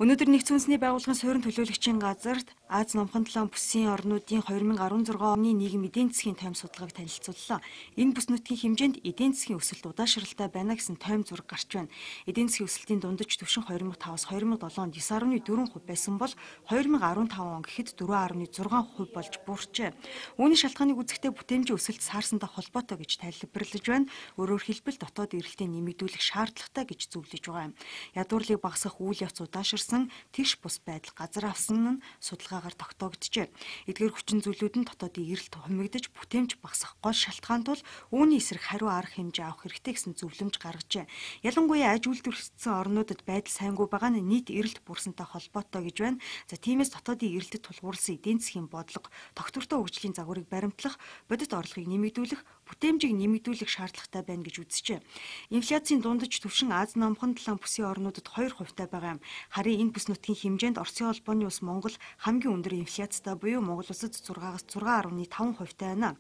Өнөөдөр нэгдсэн үндэсний байгууллагын суурин төлөөлөгчийн газарт Аз номхон талаан бүсийн орнуудын 2016 оны нийгэм эдийн засгийн тойм судалгааг танилцууллаа. Энэ бүс нутгийн хэмжээнд эдийн засгийн өсөлт удаашралтай байна гэсэн тойм зураг гарч байна. Эдийн засгийн өсөлтийн дундаж түвшин 2005-аас 2007 онд 9.4% байсан бол 2015 он гэхэд 4.6% болж буурчээ. Үүний шалтгааныг үзэхдээ бүтээмжийн өсөлт саарсантай холбоотой гэж тайлбарлаж байна. Өөрөөр хэлбэл дотоод эрэлтээ нэмэгдүүлэх шаардлагатай гэж зөвлөж байгаа юм. Ядуурлыг багасгах үйл явц удаашрсан тэгш бус байдал газар авсан нь судалгаагаар тогтоогджээ. Эдгээр хүчин зүйлүүд нь дотоодын эрэлт хумигдаж бүтээмж багасгах гол шалтгаан тул үүний эсрэг хариу арга хэмжээ авах хэрэгтэй гэсэн зөвлөмж гаргажээ. Ялангуяа аж үйлдвэрлэгдсэн орнуудад байдал сайнгүй байгаа нь нийт эрэлт буурсантай холбоотой гэж байна. За тиймээс дотоодын эрэлтэд тулгуурласан эдийн засгийн бодлого, тогтвортой хөгжлийн загварыг баримтлах, бодит орлогыг нэмэгдүүлэх, бүтээмжийг нэмэгдүүлэх шаардлагатай байна гэж үзжээ. Инфляцийн дундаж түвшин Аз номхон талаан бүсийн орнуудад 2% байгаа юм. Харин энэ бүс нутгийн хэмжээнд Оросын холбооны улс Монгол хамгийн өндөр инфляцтай буюу Монгол улсад 6-аас 6.5% байна.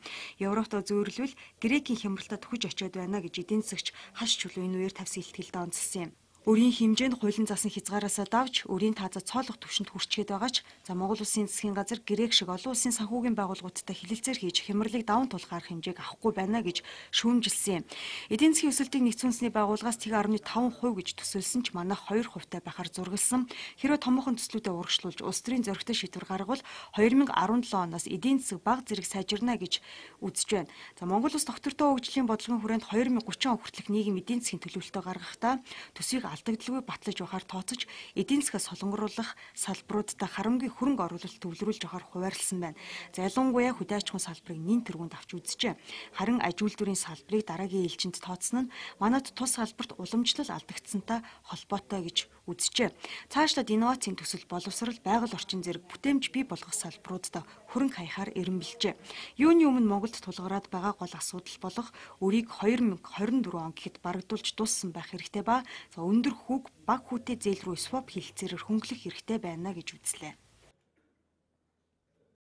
Европтой зөөрлөвөл Грекийн хямралтад хүж очиод байна гэж эдийн засагч хаш чулуу энэ үеэр тавьсан илтгэлд онцлсан юм. Өрийн хэмжээнд хуулийн засан хязгаараасаа давж өрийн тааза цоолох түвшинд хүрчгээд байгаа ч Монгол улсын засгийн газар Грек шиг олон улсын санхүүгийн байгууллагуудтай хилэлцээр хийж хямралыг даван туулах арга хэмжээг авахгүй байна гэж шүүмжилсэн юм. Эдийн засгийн өсөлтийг нэгдсэн үндэсний байгууллагаас 1.5% гэж төсөөлсөн ч манайх 2% байхаар зургалсан. Хэрвээ томоохон төслүүдэд урагшлуулж улс төрийн зоригтой шийдвэр гаргавал 2017 оноос эдийн засаг бага зэрэг сайжирна гэж үзэж байна. Монгол улс доктортой хөгжлийн бодлогын хүрээнд 2030 он хүртэлх нийгэм эдийн засгийн төлөвлөлтөд гаргахдаа төсвийг алдагдaltaгүй батлаж явахаар тооцож эдийн засгаа солонгоруулах салбаруудтай харамгүй хөрөнгө оруулалт төвлөрүүлж явахаар хуваарлсан байна. Ялангуяа хөдөө аж ахуйн салбарыг нэн тэргуунд авч үзжээ. Харин аж үйлдвэрийн салбарыг дараагийн ээлжинд тооцсон нь манайд тус салбарт уламжлал алдагдсантай холбоотой гэж үзжээ. Цаашлаад инновацийн төсөл боловсрал, байгаль орчин зэрэг бүтээмж бий болгох салбаруудад хөрөнгө хаяхаар эренбэлжээ. Юуны өмнө Монголд тулгараад байгаа гол асуудал болох өрийг 2024 он гэхэд барагдуулж дууссан байх хэрэгтэй ба өндөр хүүг баг хүүтэй зээл рүү swap хэлцээрээр хөнгөлөх хэрэгтэй байна гэж үзлээ.